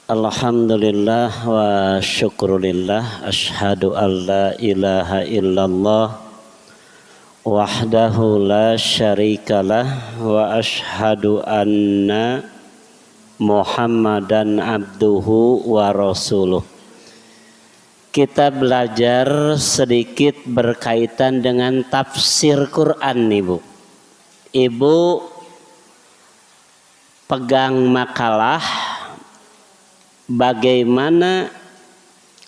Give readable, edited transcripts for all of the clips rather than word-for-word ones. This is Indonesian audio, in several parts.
Alhamdulillah wa syukrulillah asyhadu an la ilaha illallah wahdahu la syarikalah wa asyhadu anna Muhammadan abduhu wa rasuluh. Kita belajar sedikit berkaitan dengan tafsir Quran nih Bu. Ibu pegang makalah bagaimana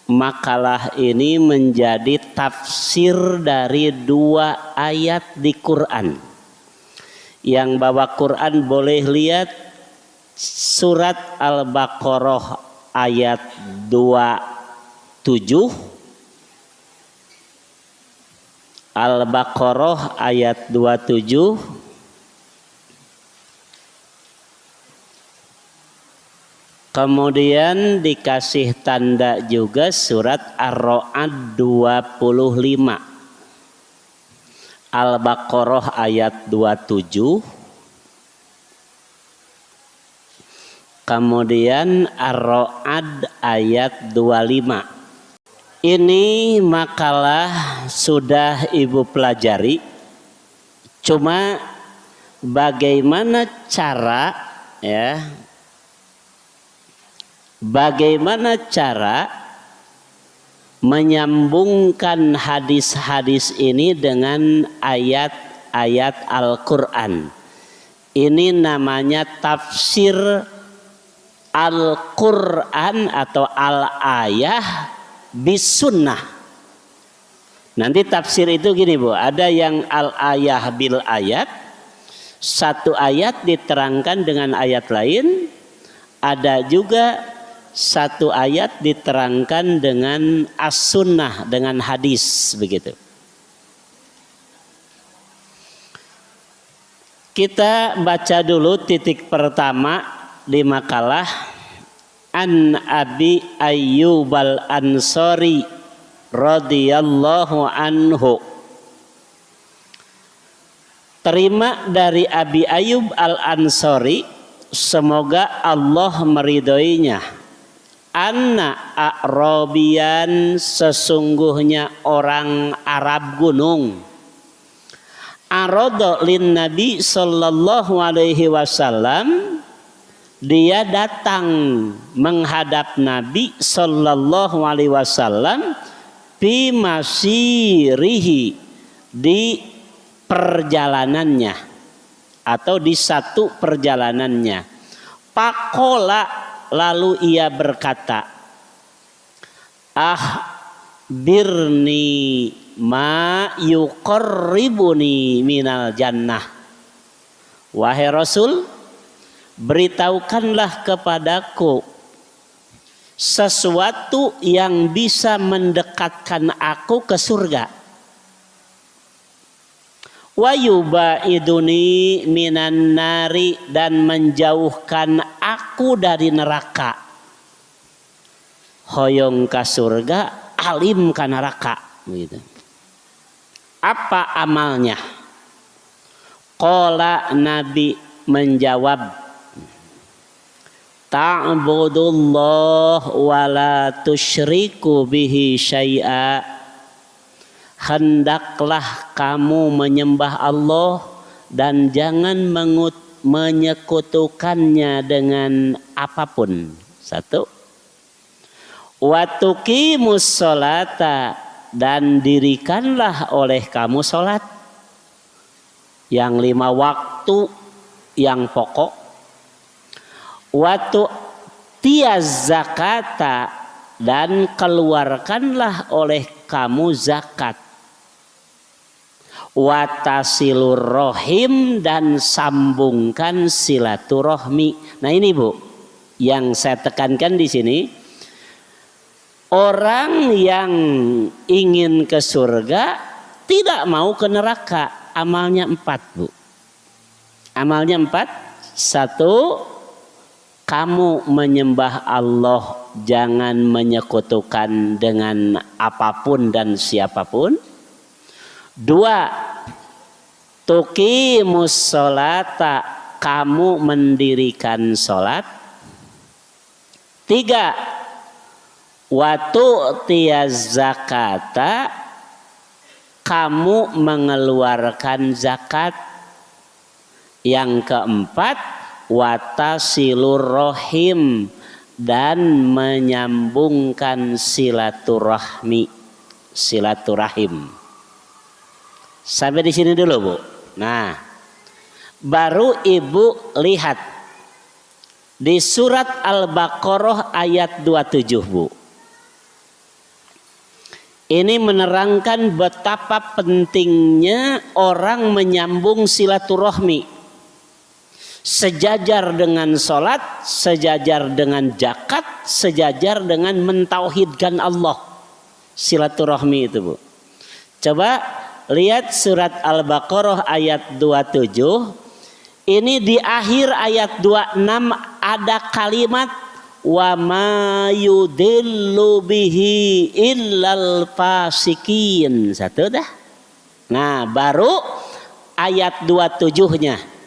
makalah ini menjadi tafsir dari dua ayat di Quran. Yang bawa Quran boleh lihat surat Al-Baqarah ayat 27, Al-Baqarah ayat 27, kemudian dikasih tanda juga surat Ar-Ra'd 25. Al-Baqarah ayat 27. Kemudian Ar-Ra'd ayat 25. Ini makalah sudah Ibu pelajari. Cuma bagaimana cara menyambungkan hadis-hadis ini dengan ayat-ayat Al-Quran. Ini namanya tafsir Al-Quran atau Al-Ayah bis Sunnah. Nanti tafsir itu gini Bu, ada yang Al-Ayah bil ayat, satu ayat diterangkan dengan ayat lain. Ada juga satu ayat diterangkan dengan as-sunnah, dengan hadis begitu. Kita baca dulu titik pertama di makalah. An Abi Ayyub al-Ansari radhiyallahu anhu. Terima dari Abi Ayyub al-Ansari, semoga Allah meridhoinya. Anna a'rabiyan, sesungguhnya orang Arab gunung. Arada lin Nabi sallallahu alaihi wasallam, dia datang menghadap Nabi sallallahu alaihi wasallam fi masirihi, di perjalanannya atau di satu perjalanannya. Pakola, lalu ia berkata, birni ma yuqarribuni minal jannah. Wahai Rasul, beritahukanlah kepadaku sesuatu yang bisa mendekatkan aku ke surga. Wa yubaiduni minan nari, dan menjauhkan aku dari neraka. Hoyong ka surga, alim ka neraka gitu. Apa amalnya? Qala, Nabi menjawab, ta'budullah wa la tusyriku bihi syai'a. Hendaklah kamu menyembah Allah dan jangan menyekutukannya dengan apapun. Satu. Wa tuqimus sholata, dan dirikanlah oleh kamu sholat yang 5 waktu yang pokok. Wa tu'tiyaz zakata, dan keluarkanlah oleh kamu zakat. Watasilur rohim, dan sambungkan silaturahmi. Nah ini Bu, yang saya tekankan di sini, orang yang ingin ke surga tidak mau ke neraka. Amalnya 4 Bu. Amalnya 4. 1, kamu menyembah Allah, jangan menyekutukan dengan apapun dan siapapun. 2, tuqimus sholata, kamu mendirikan sholat. 3, wa tu'tiyaz zakata, kamu mengeluarkan zakat. Yang keempat, wa tasilur rahim, dan menyambungkan silaturahmi, silaturahim. Sampai di sini dulu, Bu. Nah, baru Ibu lihat di surat Al-Baqarah ayat 27, Bu. Ini menerangkan betapa pentingnya orang menyambung silaturahmi. Sejajar dengan sholat, sejajar dengan zakat, sejajar dengan mentauhidkan Allah. Silaturahmi itu, Bu. Coba lihat surat Al-Baqarah ayat 27. Ini di akhir ayat 26 ada kalimat wa ma yudillu bihi illal fasikin. Satu dah. Nah, baru ayat 27-nya.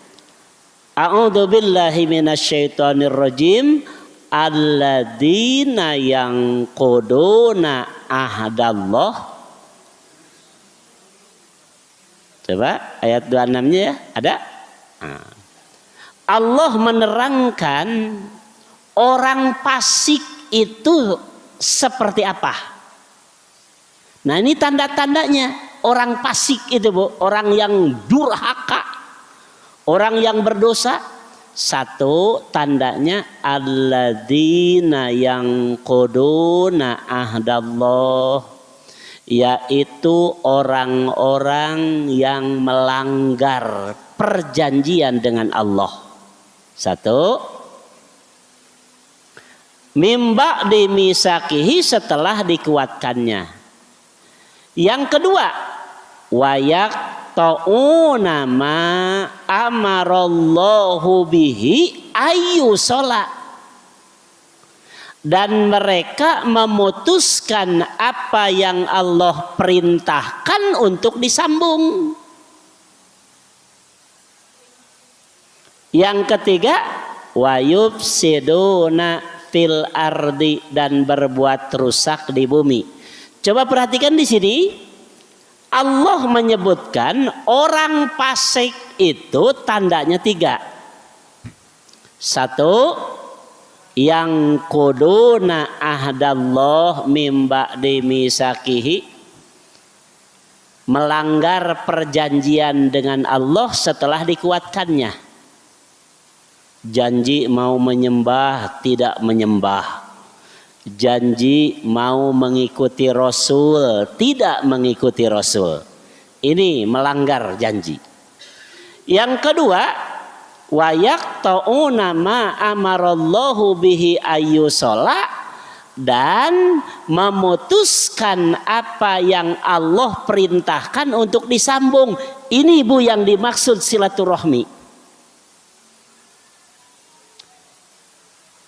A'udzu billahi minasyaitonir rajim. Alladzina yanquduna ahdallah. Coba ayat 26-nya ya, ada? Nah. Allah menerangkan orang fasik itu seperti apa. Nah, ini tanda-tandanya orang fasik itu, Bu, orang yang durhaka, orang yang berdosa. Satu tandanya alladzina yanquduna ahdallah, yaitu orang-orang yang melanggar perjanjian dengan Allah. Satu, mimba dimisakihi, setelah dikuatkannya. Yang kedua, wayak ta'una ma amarallahu bihi ayu sholat, dan mereka memutuskan apa yang Allah perintahkan untuk disambung. Yang ketiga, wayufsiduna fil ardi, dan berbuat rusak di bumi. Coba perhatikan di sini, Allah menyebutkan orang fasik itu tandanya 3. Satu, yang kuduna ahdallah mimba dimisakihi, melanggar perjanjian dengan Allah setelah dikuatkannya. Janji mau menyembah, tidak menyembah. Janji mau mengikuti Rasul, tidak mengikuti Rasul. Ini melanggar janji. Yang kedua, wa yaqta'una ma amarallahu bihi ayyusala, dan memutuskan apa yang Allah perintahkan untuk disambung. Ini, Bu, yang dimaksud silaturahmi.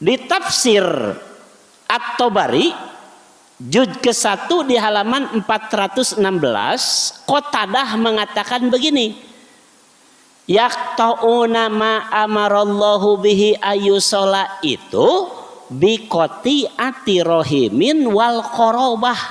Di tafsir At-Tabari juz ke-1 di halaman 416, Qatadah mengatakan begini, yaqta'una ma amarallahu bihi ayyusala itu biqoti ati rohimin wal qorobah.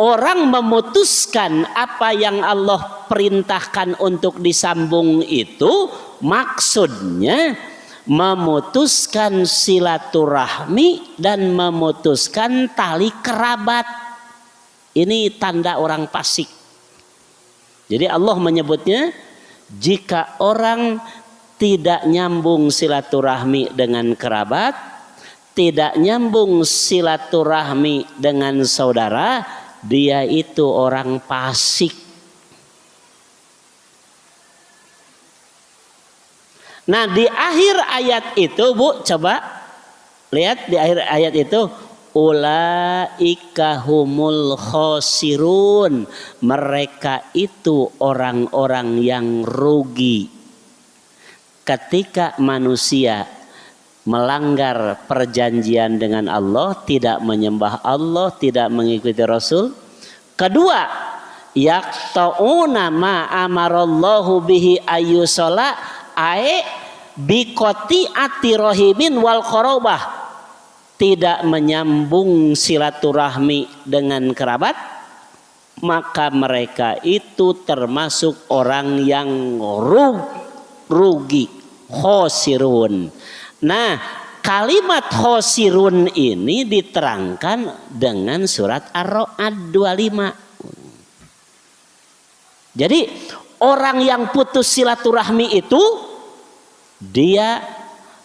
Orang memutuskan apa yang Allah perintahkan untuk disambung itu maksudnya memutuskan silaturahmi dan memutuskan tali kerabat. Ini tanda orang fasik. Jadi Allah menyebutnya, jika orang tidak nyambung silaturahmi dengan kerabat, tidak nyambung silaturahmi dengan saudara, dia itu orang fasik. Nah, di akhir ayat itu, Bu, coba lihat di akhir ayat itu, ulaika humul khosirun, mereka itu orang-orang yang rugi. Ketika manusia melanggar perjanjian dengan Allah, tidak menyembah Allah, tidak mengikuti Rasul. Kedua, yaqta'una ma amarallahu bihi ayyusala, ae bikoti ati rohimin wal korobah, tidak menyambung silaturahmi dengan kerabat, maka mereka itu termasuk orang yang rugi, khosirun. Nah, kalimat khosirun ini diterangkan dengan surat Ar-Ra'd 25. Jadi orang yang putus silaturahmi itu dia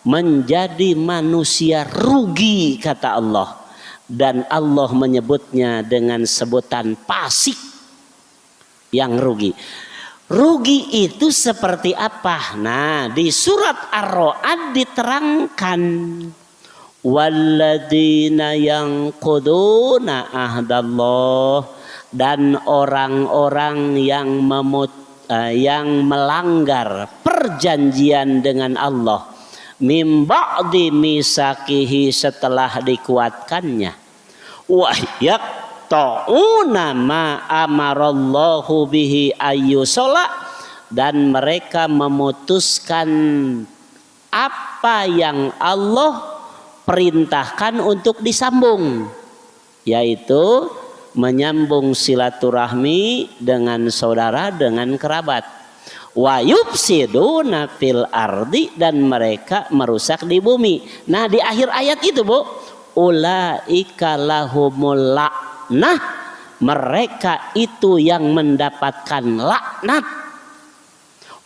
menjadi manusia rugi, kata Allah. Dan Allah menyebutnya dengan sebutan fasik yang rugi. Rugi itu seperti apa? Nah, di surat Ar-Ra'd diterangkan, walladzina yanquduna ahdallah, dan orang-orang yang melanggar perjanjian dengan Allah, mim ba'di misakihi, setelah dikuatkannya, wa yaqta'una ma amarallahu bihi ayyusala, dan mereka memutuskan apa yang Allah perintahkan untuk disambung, yaitu menyambung silaturahmi dengan saudara, dengan kerabat. Wa yufsiduna fil ardi, dan mereka merusak di bumi. Nah, di akhir ayat itu, Bu, ulaika lahumul la'nah, mereka itu yang mendapatkan laknat,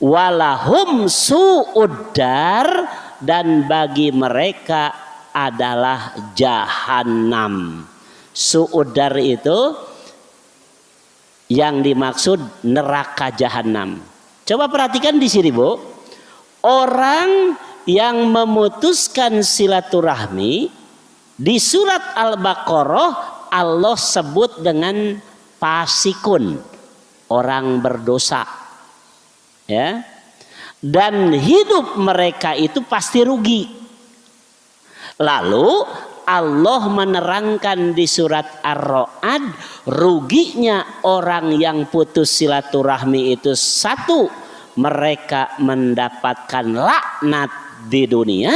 walahum su'uddar, dan bagi mereka adalah jahanam. Su'uddar itu yang dimaksud neraka jahanam. Coba perhatikan di sini, Bu. Orang yang memutuskan silaturahmi di surat Al-Baqarah Allah sebut dengan fasikun, orang berdosa. Ya. Dan hidup mereka itu pasti rugi. Lalu Allah menerangkan di surat Ar-Ra'd, ruginya orang yang putus silaturahmi itu: satu, mereka mendapatkan laknat di dunia,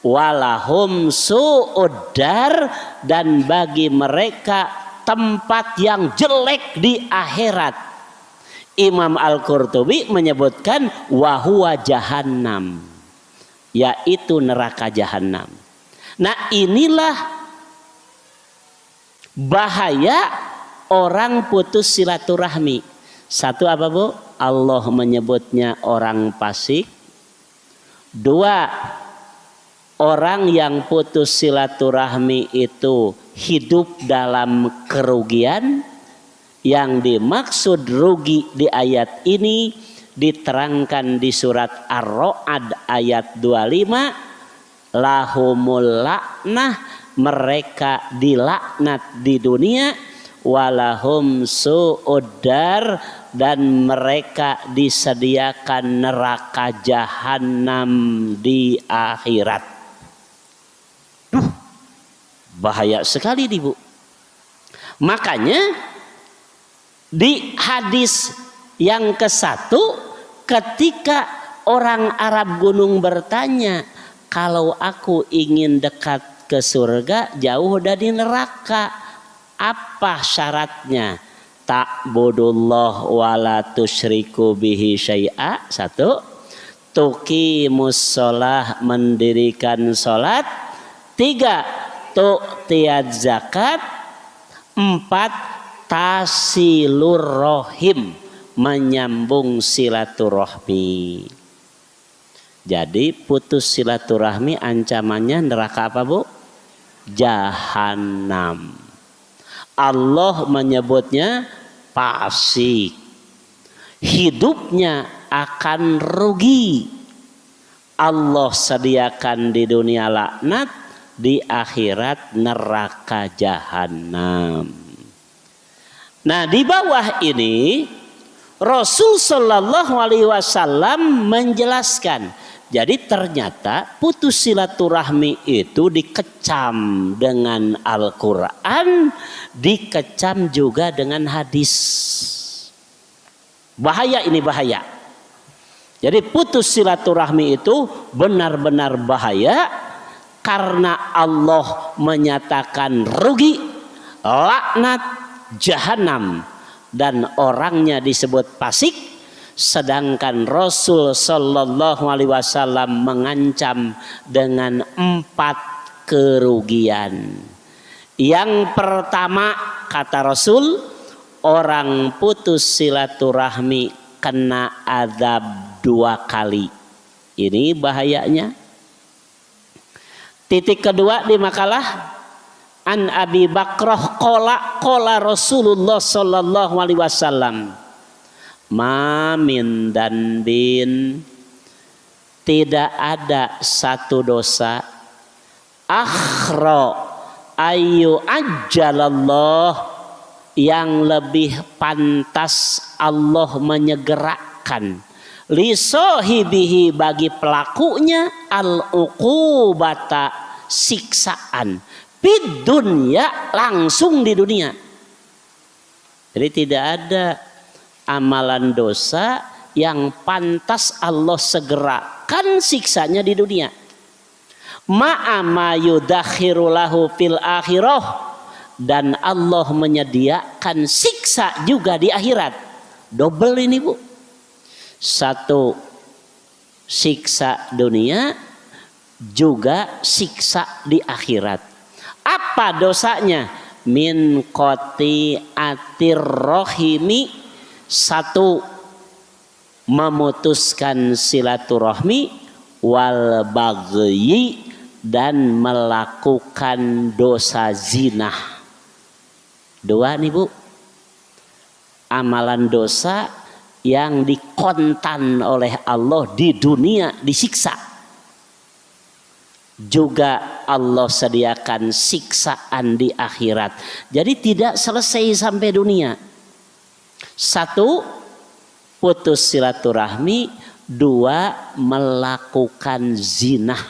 walahum su'uddar, dan bagi mereka tempat yang jelek di akhirat. Imam Al-Qurtubi menyebutkan wahuwa jahannam, yaitu neraka jahanam. Nah, inilah bahaya orang putus silaturahmi. Satu apa, Bu? Allah menyebutnya orang fasik. Dua, orang yang putus silaturahmi itu hidup dalam kerugian. Yang dimaksud rugi di ayat ini diterangkan di surat Ar-Ra'd ayat 25. Lahumul laknah, mereka dilaknat di dunia, walahum su'uddar, dan mereka disediakan neraka jahanam di akhirat. Bahaya sekali nih, Bu. Makanya di hadis yang ke-1, ketika orang Arab gunung bertanya, kalau aku ingin dekat ke surga, jauh dari neraka, apa syaratnya? Ta'budullah wa la tusyriku bihi syai'a. Satu, tuqimus sholah, mendirikan sholat. Tiga, tu'tiyaz zakat. Empat, tasilur rohim, menyambung silaturahmi. Jadi putus silaturahmi ancamannya neraka apa, Bu? Jahanam. Allah menyebutnya fasik. Hidupnya akan rugi. Allah sediakan di dunia laknat, di akhirat neraka jahanam. Nah, di bawah ini Rasul Shallallahu Alaihi Wasallam menjelaskan. Jadi ternyata putus silaturahmi itu dikecam dengan Al-Quran, dikecam juga dengan hadis. Bahaya, ini bahaya. Jadi putus silaturahmi itu benar-benar bahaya. karena Allah menyatakan rugi, laknat, jahanam, dan orangnya disebut fasik, sedangkan Rasul Shallallahu Alaihi Wasallam mengancam dengan 4 kerugian. Yang pertama kata Rasul, orang putus silaturahmi kena azab 2 kali. Ini bahayanya. Titik kedua di makalah, an Abi Bakrah qala Rasulullah sallallahu alaihi wasallam, ma min danbin, tidak ada satu dosa, akhra ayu ajjalallah, yang lebih pantas Allah menyegerakan li sahibihi, bagi pelakunya, al uqubata, siksaan, fid dunya, langsung di dunia. Jadi tidak ada amalan dosa yang pantas Allah segerakan siksanya di dunia. Ma'ama yudakhiru lahu fil akhirah, dan Allah menyediakan siksa juga di akhirat. Double ini Bu. Satu siksa dunia, juga siksa di akhirat. Apa dosanya? Min qati atir rohimi, satu, memutuskan silaturahmi, wal bagyi, dan melakukan dosa zina. 2 nih Bu, amalan dosa yang dikontan oleh Allah di dunia, disiksa. Juga Allah sediakan siksaan di akhirat. Jadi tidak selesai sampai dunia. 1, putus silaturahmi. 2, melakukan zina.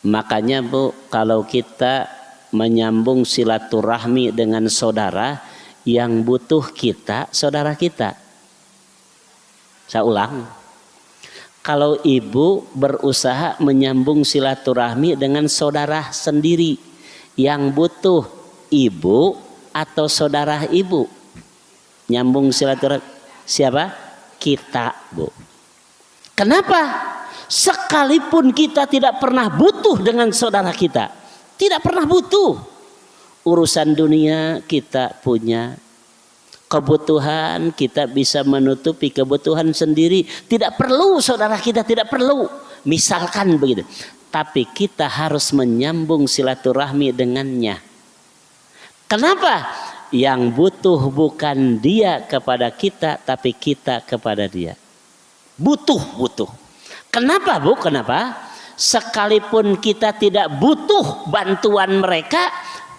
Makanya Bu, kalau kita menyambung silaturahmi dengan saudara, yang butuh kita saudara kita. Saya ulang, kalau ibu berusaha menyambung silaturahmi dengan saudara sendiri, yang butuh ibu atau saudara ibu? Nyambung silaturahmi siapa? Kita Bu. Kenapa? Sekalipun kita tidak pernah butuh dengan saudara kita, tidak pernah butuh. Urusan dunia kita punya, kebutuhan kita bisa menutupi kebutuhan sendiri, tidak perlu saudara kita, tidak perlu, misalkan begitu. Tapi kita harus menyambung silaturahmi dengannya. Kenapa? Yang butuh bukan dia kepada kita, tapi kita kepada dia. Butuh. Kenapa Bu? Kenapa? Sekalipun kita tidak butuh bantuan mereka,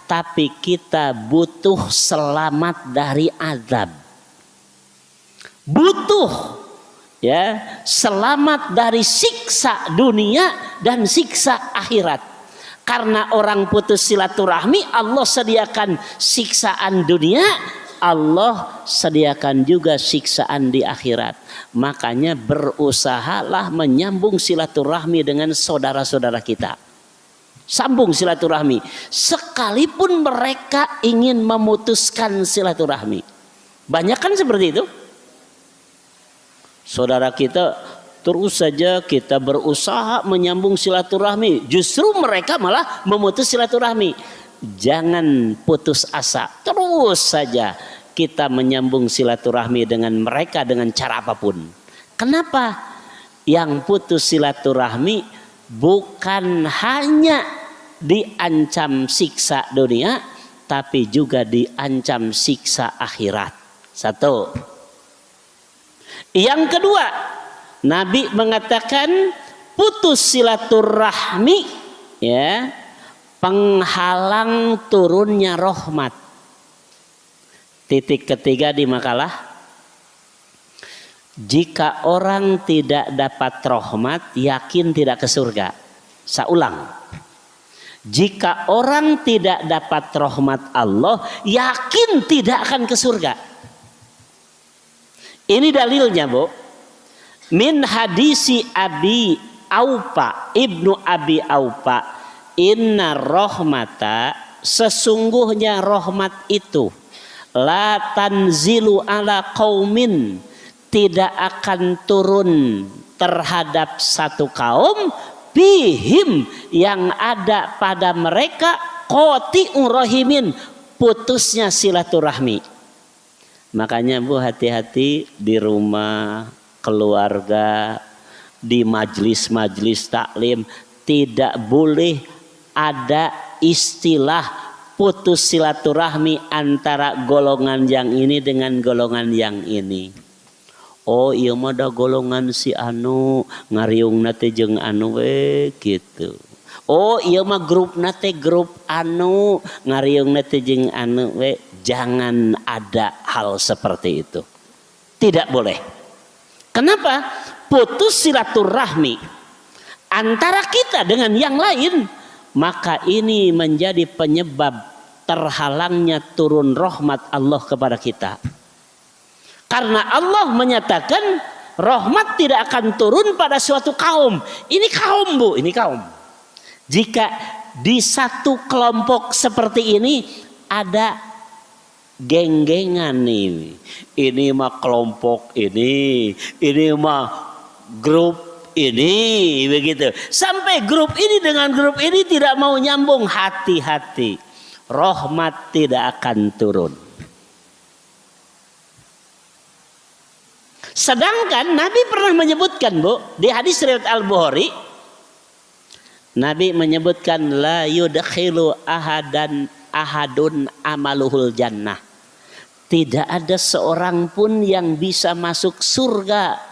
tapi kita butuh selamat dari azab. Butuh ya, selamat dari siksa dunia dan siksa akhirat. Karena orang putus silaturahmi, Allah sediakan siksaan dunia, Allah sediakan juga siksaan di akhirat. Makanya berusahalah menyambung silaturahmi dengan saudara-saudara kita. Sambung silaturahmi, sekalipun mereka ingin memutuskan silaturahmi. Banyak kan seperti itu. Saudara kita terus saja kita berusaha menyambung silaturahmi, justru mereka malah memutus silaturahmi. Jangan putus asa, terus saja kita menyambung silaturahmi dengan mereka dengan cara apapun. Kenapa? Yang putus silaturahmi bukan hanya diancam siksa dunia, tapi juga diancam siksa akhirat. 1. Yang kedua, Nabi mengatakan putus silaturahmi ya, penghalang turunnya rahmat. Titik ketiga di makalah, jika orang tidak dapat rahmat, yakin tidak ke surga. Saya ulang, jika orang tidak dapat rahmat Allah, yakin tidak akan ke surga. Ini dalilnya Bu, min hadisi Abi Aufa ibnu Abi Aufa, inna rahmata, sesungguhnya rahmat itu la tanzilu ala qaumin, tidak akan turun terhadap satu kaum, bihim, yang ada pada mereka qati'ur rahimin, putusnya silaturahmi. Makanya Bu, hati-hati di rumah, keluarga, di majlis-majlis taklim, tidak boleh ada istilah putus silaturahmi antara golongan yang ini dengan golongan yang ini. Oh iya mah da golongan si anu ngariung nate jeung anu we gitu. Oh iya mah grup nate grup anu ngariung nate jeung anu we. Jangan ada hal seperti itu. Tidak boleh. Kenapa? Putus silaturahmi antara kita dengan yang lain, maka ini menjadi penyebab terhalangnya turun rahmat Allah kepada kita. Karena Allah menyatakan rahmat tidak akan turun pada suatu kaum. Ini kaum Bu, ini kaum. Jika di satu kelompok seperti ini ada geng-gengan nih. Ini mah kelompok ini mah grup ini, begitu. Sampai grup ini dengan grup ini tidak mau nyambung, hati-hati. Rahmat tidak akan turun. Sedangkan Nabi pernah menyebutkan Bu, di hadis riwayat Al-Bukhari, Nabi menyebutkan la yudkhilu ahadun amaluhul jannah. Tidak ada seorang pun yang bisa masuk surga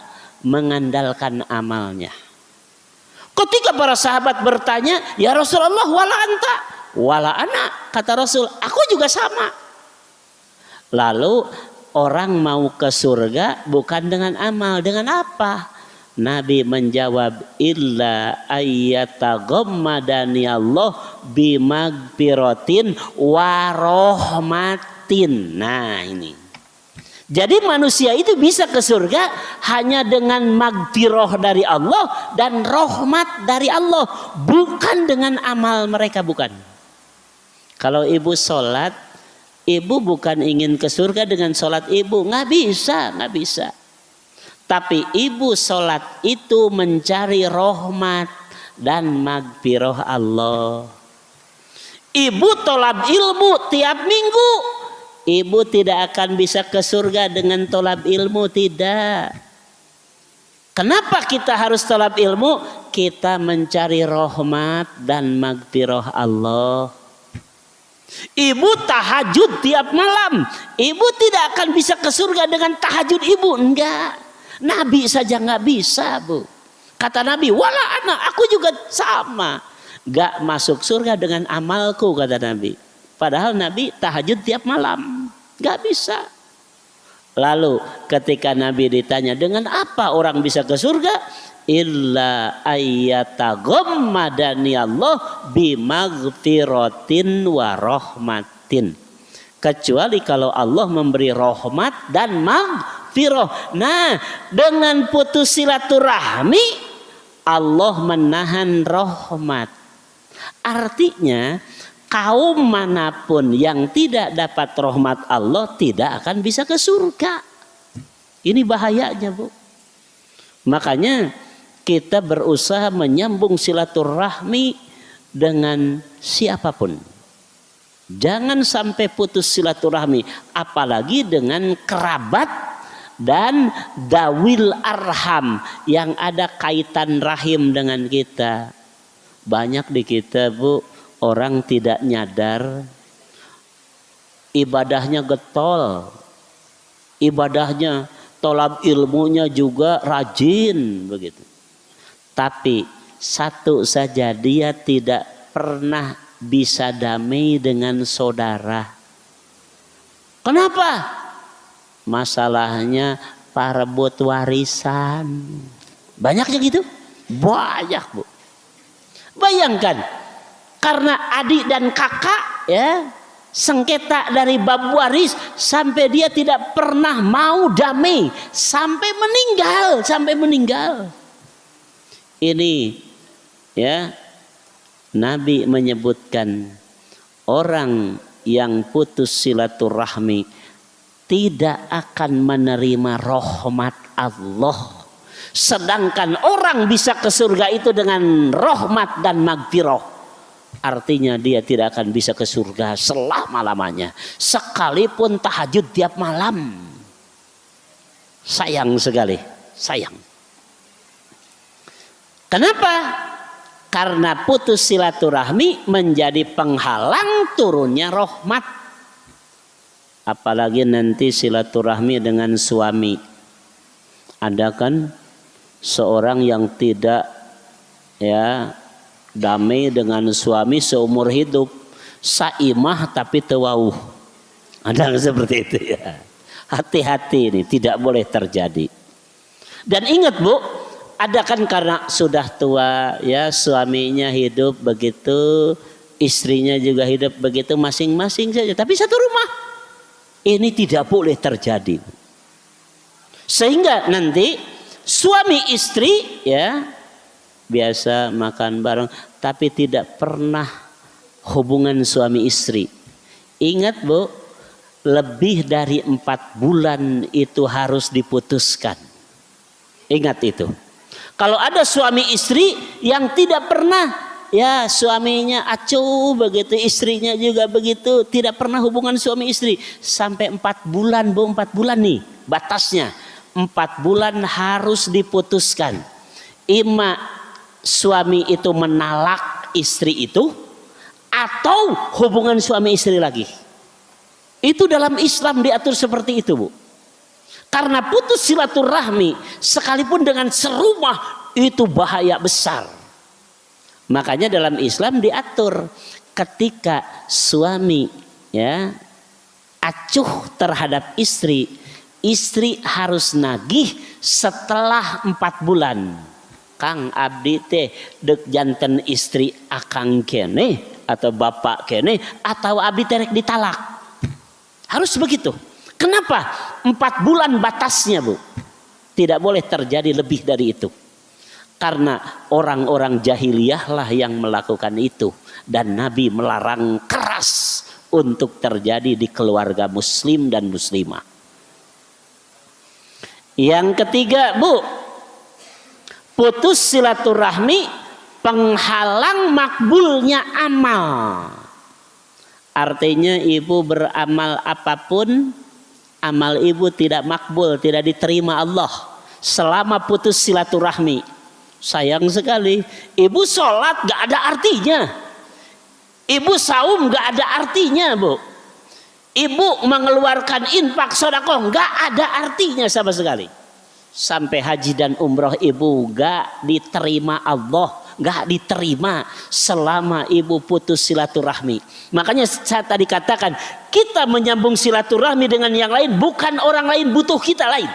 mengandalkan amalnya. Ketika para sahabat bertanya, ya Rasulullah, wala anta? Wala ana, kata Rasul, aku juga sama. Lalu orang mau ke surga bukan dengan amal, dengan apa? Nabi menjawab, illa ayyataghammadani Allah bimagfiratin wa rahmatin. Nah ini. Jadi manusia itu bisa ke surga hanya dengan magfirah dari Allah dan rahmat dari Allah, bukan dengan amal mereka, bukan. Kalau ibu sholat, ibu bukan ingin ke surga dengan sholat ibu, nggak bisa. Tapi ibu sholat itu mencari rahmat dan magfirah Allah. Ibu tolab ilmu tiap minggu, ibu tidak akan bisa ke surga dengan tolab ilmu, tidak. Kenapa kita harus tolab ilmu? Kita mencari rahmat dan magfirah Allah. Ibu tahajud tiap malam, ibu tidak akan bisa ke surga dengan tahajud ibu, enggak. Nabi saja nggak bisa Bu. Kata Nabi, wala anak, aku juga sama. Gak masuk surga dengan amalku, kata Nabi. Padahal Nabi tahajud tiap malam, gak bisa. Lalu ketika Nabi ditanya, dengan apa orang bisa ke surga? Illa ayyataghammadani Allah bimaghfiratin wa rahmatin. Kecuali kalau Allah memberi rahmat dan maghfirah. Nah, dengan putus silaturahmi Allah menahan rahmat. Artinya kaum manapun yang tidak dapat rahmat Allah tidak akan bisa ke surga. Ini bahayanya Bu. Makanya kita berusaha menyambung silaturahmi dengan siapapun. Jangan sampai putus silaturahmi, apalagi dengan kerabat dan dawil arham yang ada kaitan rahim dengan kita. Banyak di kita Bu, orang tidak nyadar ibadahnya getol, ibadahnya tolab ilmunya juga rajin begitu. Tapi satu saja, dia tidak pernah bisa damai dengan saudara. Kenapa? Masalahnya parebut warisan. Banyaknya gitu? Banyak Bu. Bayangkan, karena adik dan kakak ya, sengketa dari bab waris sampai dia tidak pernah mau damai sampai meninggal. Ini ya, Nabi menyebutkan orang yang putus silaturahmi tidak akan menerima rahmat Allah. Sedangkan orang bisa ke surga itu dengan rahmat dan magfirah. Artinya dia tidak akan bisa ke surga selama-lamanya. Sekalipun tahajud tiap malam. Sayang sekali, sayang. Kenapa? Karena putus silaturahmi menjadi penghalang turunnya rahmat. Apalagi nanti silaturahmi dengan suami. Ada kan seorang yang tidak ya damai dengan suami seumur hidup, saimah tapi tewauh. Ada seperti itu ya. Hati-hati ini, tidak boleh terjadi. Dan ingat Bu, ada kan karena sudah tua ya, suaminya hidup begitu, istrinya juga hidup begitu, masing-masing saja, tapi satu rumah. Ini tidak boleh terjadi. Sehingga nanti suami istri ya biasa makan bareng, tapi tidak pernah hubungan suami istri. Ingat Bu, lebih dari 4 bulan itu harus diputuskan. Ingat itu. Kalau ada suami istri yang tidak pernah ya, suaminya acuh begitu, istrinya juga begitu, tidak pernah hubungan suami istri sampai 4 bulan Bu, 4 bulan nih batasnya. 4 bulan harus diputuskan. Ima suami itu menalak istri itu, atau hubungan suami istri lagi. Itu dalam Islam diatur seperti itu Bu. Karena putus silaturahmi sekalipun dengan serumah itu bahaya besar. Makanya dalam Islam diatur ketika suami ya acuh terhadap istri, istri harus nagih setelah 4 bulan. Kang abdi teh dek janten istri akang kene atau bapak kene atau abdi terek ditalak. Harus begitu. Kenapa? 4 bulan batasnya Bu. Tidak boleh terjadi lebih dari itu. Karena orang-orang jahiliyah lah yang melakukan itu. Dan Nabi melarang keras untuk terjadi di keluarga muslim dan muslimah. Yang ketiga Bu, putus silaturahmi penghalang makbulnya amal. Artinya ibu beramal apapun, amal ibu tidak makbul, tidak diterima Allah selama putus silaturahmi. Sayang sekali, ibu sholat gak ada artinya, ibu saum gak ada artinya Bu, ibu mengeluarkan infak sedekah gak ada artinya sama sekali. Sampai haji dan umroh ibu gak diterima Allah, gak diterima selama ibu putus silaturahmi. Makanya saya tadi katakan, kita menyambung silaturahmi dengan yang lain, bukan orang lain butuh kita lain,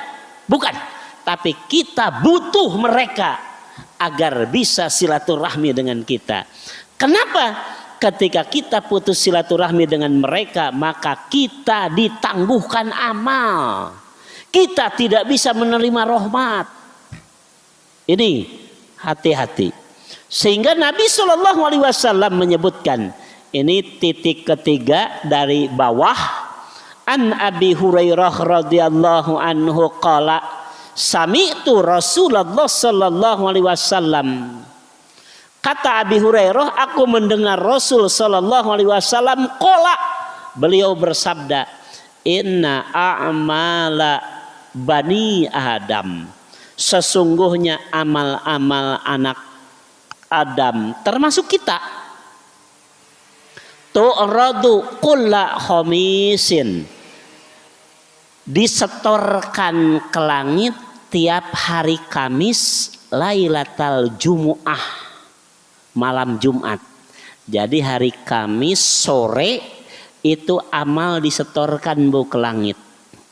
bukan, tapi kita butuh mereka agar bisa silaturahmi dengan kita. Kenapa? Ketika kita putus silaturahmi dengan mereka, maka kita ditangguhkan amal, kita tidak bisa menerima rahmat. Ini hati-hati. Sehingga Nabi SAW menyebutkan, ini titik ketiga dari bawah, an Abi Hurairah radhiyallahu anhu qala sami'tu Rasulullah sallallahu alaihi wasallam. Kata Abi Hurairah, aku mendengar Rasul sallallahu alaihi wasallam qala, beliau bersabda, inna a'mala bani Adam, sesungguhnya amal-amal anak Adam termasuk kita, tu'radu kulla khamisin, disetorkan ke langit tiap hari Kamis, Lailatal Jumu'ah, malam Jumat. Jadi hari Kamis sore itu amal disetorkan Bu ke langit,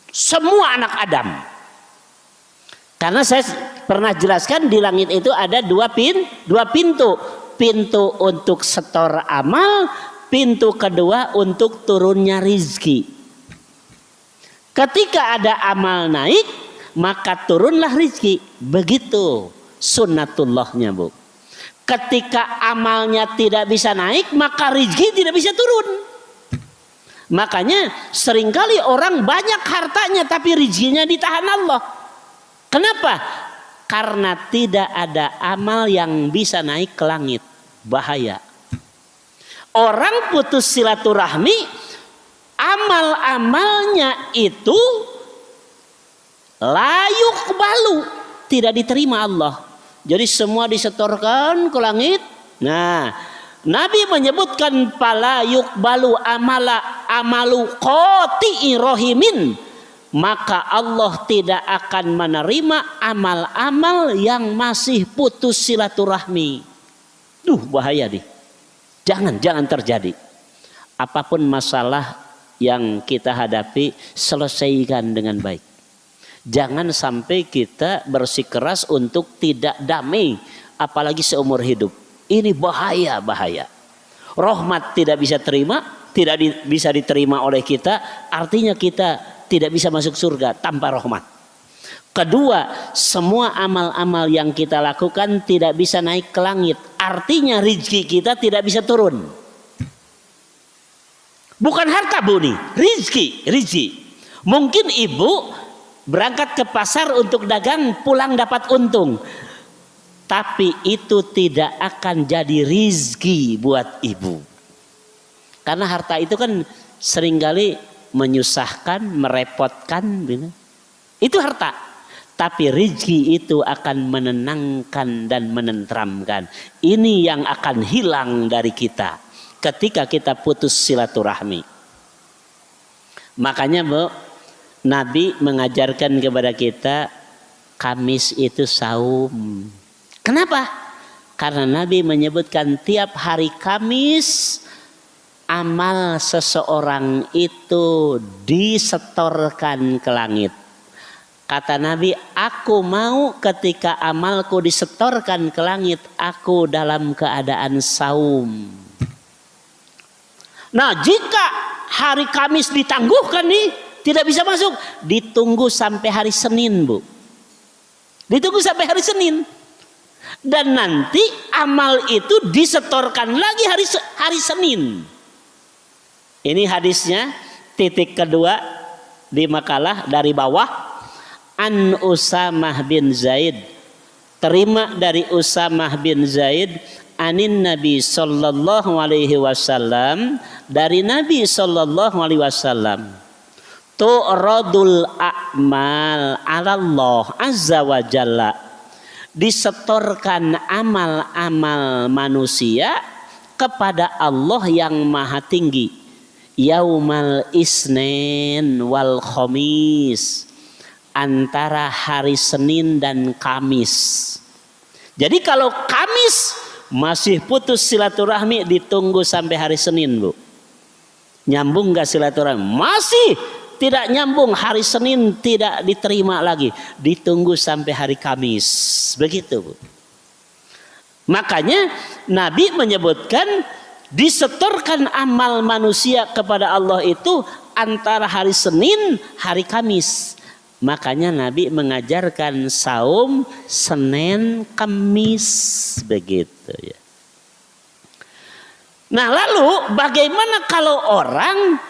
semua anak Adam. Karena saya pernah jelaskan di langit itu ada dua pintu. Pintu untuk setor amal, pintu kedua untuk turunnya rizki. Ketika ada amal naik, maka turunlah rizki. Begitu sunnatullahnya, Bu. Ketika amalnya tidak bisa naik, maka rezeki tidak bisa turun. Makanya seringkali orang banyak hartanya tapi rezekinya ditahan Allah. Kenapa? Karena tidak ada amal yang bisa naik ke langit. Bahaya. Orang putus silaturahmi, amal-amalnya itu layuk balu, tidak diterima Allah. Jadi semua disetorkan ke langit. Nah, Nabi menyebutkan pala yuqbalu amalu qati'i rahimin, maka Allah tidak akan menerima amal-amal yang masih putus silaturahmi. Bahaya nih. Jangan terjadi. Apapun masalah yang kita hadapi, selesaikan dengan baik. Jangan sampai kita bersikeras untuk tidak damai, apalagi seumur hidup. Ini bahaya. Rahmat tidak bisa bisa diterima oleh kita, artinya kita tidak bisa masuk surga tanpa rahmat. Kedua, semua amal-amal yang kita lakukan tidak bisa naik ke langit, artinya rezeki kita tidak bisa turun. Bukan harta, Bu, nih, rezeki. Mungkin ibu berangkat ke pasar untuk dagang, pulang dapat untung. Tapi itu tidak akan jadi rizki buat ibu. Karena harta itu kan seringkali menyusahkan, merepotkan. Itu harta. Tapi rizki itu akan menenangkan dan menenteramkan. Ini yang akan hilang dari kita ketika kita putus silaturahmi. Makanya, Bu, Nabi mengajarkan kepada kita Kamis itu saum. Kenapa? Karena Nabi menyebutkan tiap hari Kamis amal seseorang itu disetorkan ke langit. Kata Nabi, aku mau ketika amalku disetorkan ke langit, aku dalam keadaan saum. Nah, jika hari Kamis ditangguhkan nih, tidak bisa masuk, ditunggu sampai hari Senin, Bu. Ditunggu sampai hari Senin. Dan nanti amal itu disetorkan lagi hari Senin. Ini hadisnya, titik kedua di makalah dari bawah. An Usamah bin Zaid. Terima dari Usamah bin Zaid. Anin Nabi sallallahu alaihi wasallam. Dari Nabi sallallahu alaihi wasallam. Tu'radul a'mal 'ala Allah azza wa jalla. Disetorkan amal-amal manusia kepada Allah yang maha tinggi. Yaumal isnin wal khamis. Antara hari Senin dan Kamis. Jadi kalau Kamis masih putus silaturahmi, ditunggu sampai hari Senin, Bu. Nyambung gak silaturahmi? Masih tidak nyambung, hari Senin tidak diterima lagi, ditunggu sampai hari Kamis. Begitu, Bu. Makanya Nabi menyebutkan disetorkan amal manusia kepada Allah itu antara hari Senin, hari Kamis. Makanya Nabi mengajarkan saum Senin, Kamis, begitu ya. Nah, lalu bagaimana kalau orang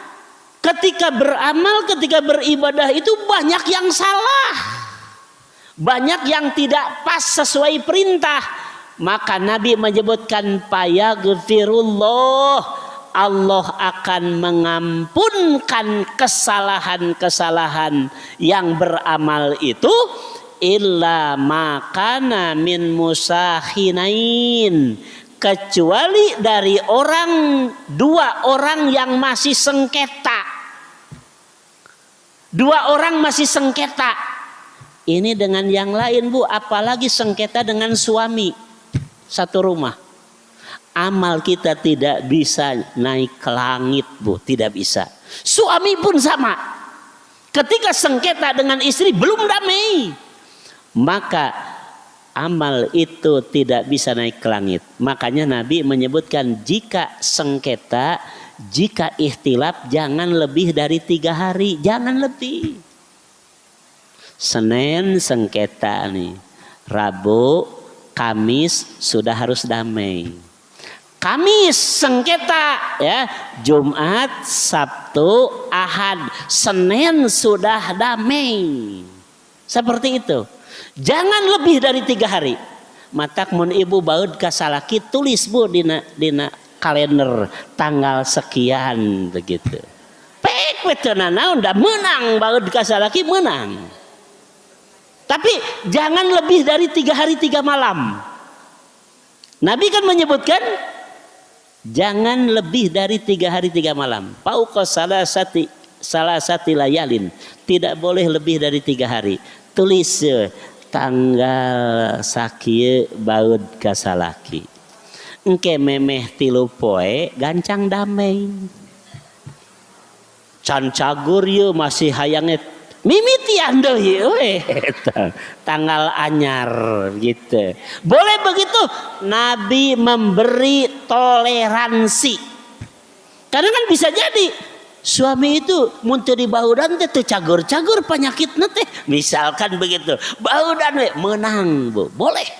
ketika beramal, ketika beribadah itu banyak yang salah, banyak yang tidak pas sesuai perintah? Maka Nabi menyebutkan fayaghfirullah, Allah akan mengampunkan kesalahan-kesalahan yang beramal itu, illa makana min musahinain, kecuali dari dua orang yang masih sengketa. Dua orang masih sengketa. Ini dengan yang lain, Bu, apalagi sengketa dengan suami satu rumah. Amal kita tidak bisa naik ke langit, Bu, tidak bisa. Suami pun sama. Ketika sengketa dengan istri belum damai, maka amal itu tidak bisa naik ke langit. Makanya Nabi menyebutkan jika sengketa, jika ikhtilaf, jangan lebih dari 3 hari, jangan lebih. Senin sengketa nih, Rabu Kamis sudah harus damai. Kamis sengketa ya, Jumat, Sabtu, Ahad, Senin sudah damai. Seperti itu. Jangan lebih dari 3 hari. Matak mun ibu baud kasalaki tulis bu dina kalender tanggal sekian begitu. Pek weteunana udah menang baud kasalaki menang. Tapi jangan lebih dari 3 hari 3 malam. Nabi kan menyebutkan jangan lebih dari 3 hari 3 malam. Pauqa salasati layalin. Tidak boleh lebih dari 3 hari. Tulis tanggal sakieu baud kasalaki. Engke memeh 3 poe gancang damai. Can cagur ye masih hayangnya mimitian deui we tanggal anyar gitu. Boleh begitu. Nabi memberi toleransi. Karena kan bisa jadi suami itu mun teu dibaudan teh teu cagur-cagur penyakitna teh. Misalkan begitu. Baudan we menang, Bu. Boleh.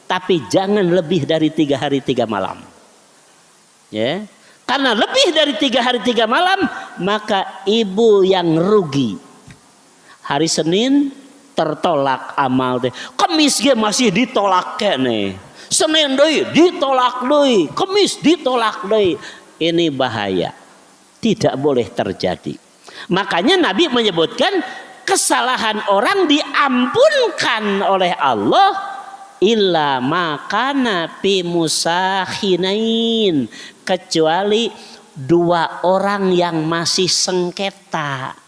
Tapi jangan lebih dari 3 hari 3 malam. Ya. Karena lebih dari 3 hari 3 malam maka ibu yang rugi. Hari Senin tertolak amal teh. Kamis ge masih ditolak kene. Senin deui ditolak deui, Kamis ditolak deui. Ini bahaya. Tidak boleh terjadi. Makanya Nabi menyebutkan kesalahan orang diampunkan oleh Allah illa makana fi musahinain, kecuali 2 orang yang masih sengketa.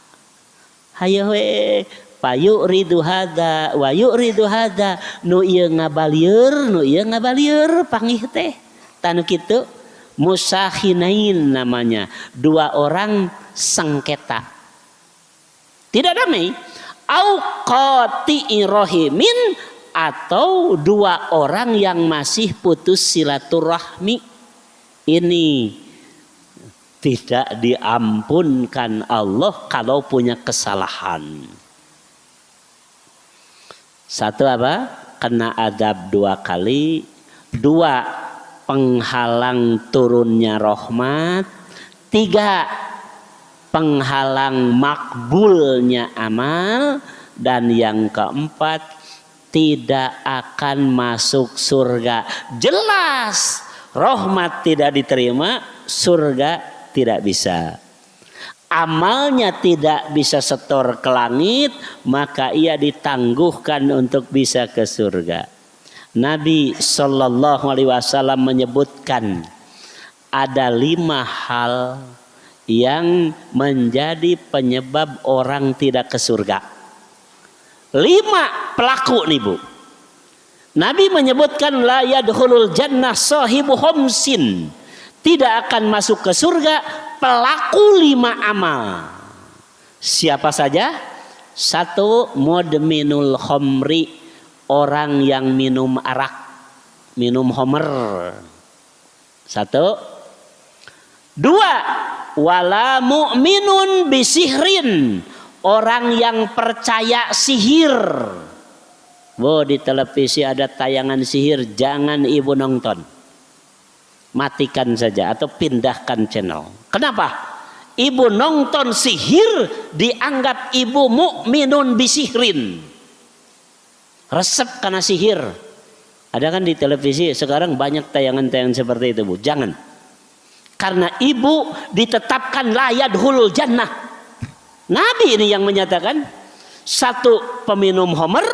Hayo we payu ridu hada wa yuridu hada, nu ieu ngabalieur pangih teh tanu kitu musahinain namanya, 2 orang sengketa tidak damai. Au qati'i rahimin, atau 2 orang yang masih putus silaturahmi. Ini tidak diampunkan Allah kalau punya kesalahan. Satu apa? Kena adab 2 kali. 2 penghalang turunnya rahmat. 3 penghalang makbulnya amal. Dan yang keempat, tidak akan masuk surga. Jelas rahmat tidak diterima, surga tidak bisa. Amalnya tidak bisa setor ke langit, maka ia ditangguhkan untuk bisa ke surga. Nabi Shallallahu Alaihi Wasallam menyebutkan ada 5 hal yang menjadi penyebab orang tidak ke surga. 5 pelaku nih Bu. Nabi menyebutkan la yadkhulul jannah sahibu khamsin. Tidak akan masuk ke surga pelaku 5 amal. Siapa saja? 1, mudminul khamri, orang yang minum arak, minum homer. 1. 2, wala mu'minun bisihrin, orang yang percaya sihir. Bu, di televisi ada tayangan sihir, jangan ibu nonton. Matikan saja atau pindahkan channel. Kenapa? Ibu nonton sihir dianggap ibu mukminun bisihrin. Resep karena sihir. Ada kan di televisi sekarang banyak tayangan-tayangan seperti itu Bu. Jangan. Karena ibu ditetapkan la yadkhulul jannah. Nabi ini yang menyatakan. 1, peminum homer.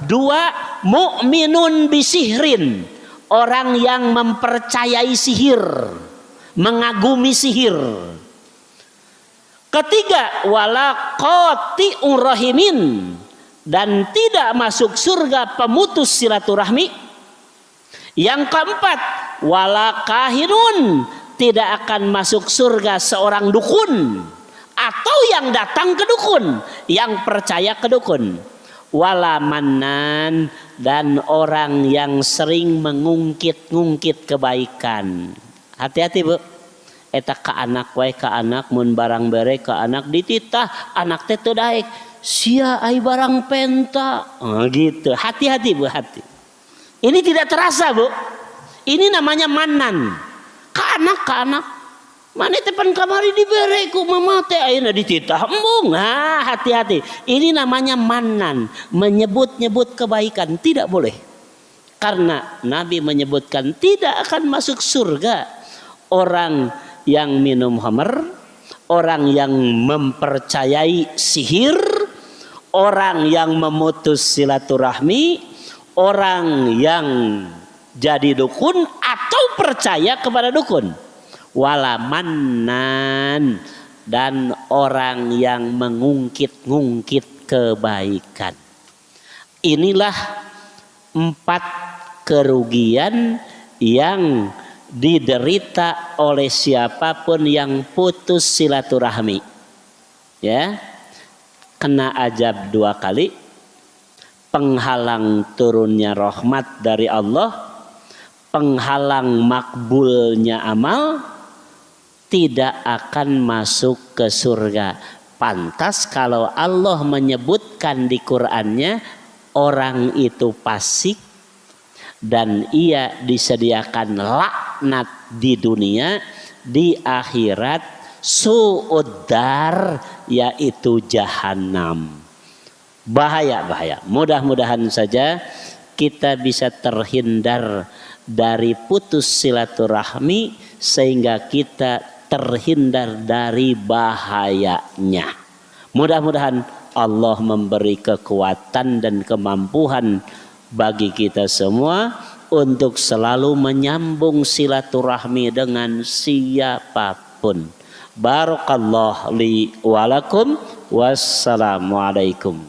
2, mukminun bisihrin, orang yang mempercayai sihir, mengagumi sihir. 3, wala qati'ur rahimin, dan tidak masuk surga pemutus silaturahmi. Yang 4, wala kahinun, tidak akan masuk surga seorang dukun atau yang datang ke dukun, yang percaya ke dukun. Wala mannan, dan orang yang sering mengungkit-ngungkit kebaikan. Hati-hati Bu. Eta ka anak wae, ka anak mun barang bere ka anak dititah, anak teh teu daek. Sia ai barang penta. Oh, gitu. Hati-hati Bu, hati. Ini tidak terasa, Bu. Ini namanya manan. Ke anak. Mana tepan kamari diberi ku mama teh ayeuna dititah embung. Nah, hati-hati. Ini namanya manan, menyebut-nyebut kebaikan, tidak boleh. Karena Nabi menyebutkan tidak akan masuk surga orang yang minum khamr, orang yang mempercayai sihir, orang yang memutus silaturahmi, orang yang jadi dukun atau percaya kepada dukun. Wala mannan, dan orang yang mengungkit-ngungkit kebaikan. Inilah 4 kerugian yang diderita oleh siapapun yang putus silaturahmi. Ya, kena azab 2 kali, penghalang turunnya rahmat dari Allah, penghalang makbulnya amal, tidak akan masuk ke surga. Pantas kalau Allah menyebutkan di Qur'annya orang itu fasik dan ia disediakan laknat di dunia, di akhirat su'uddar, yaitu jahanam. Bahaya. Mudah-mudahan saja kita bisa terhindar dari putus silaturahmi sehingga kita terhindar dari bahayanya. Mudah-mudahan Allah memberi kekuatan dan kemampuan bagi kita semua untuk selalu menyambung silaturahmi dengan siapapun. Barakallahu li wa lakum. Wassalamualaikum.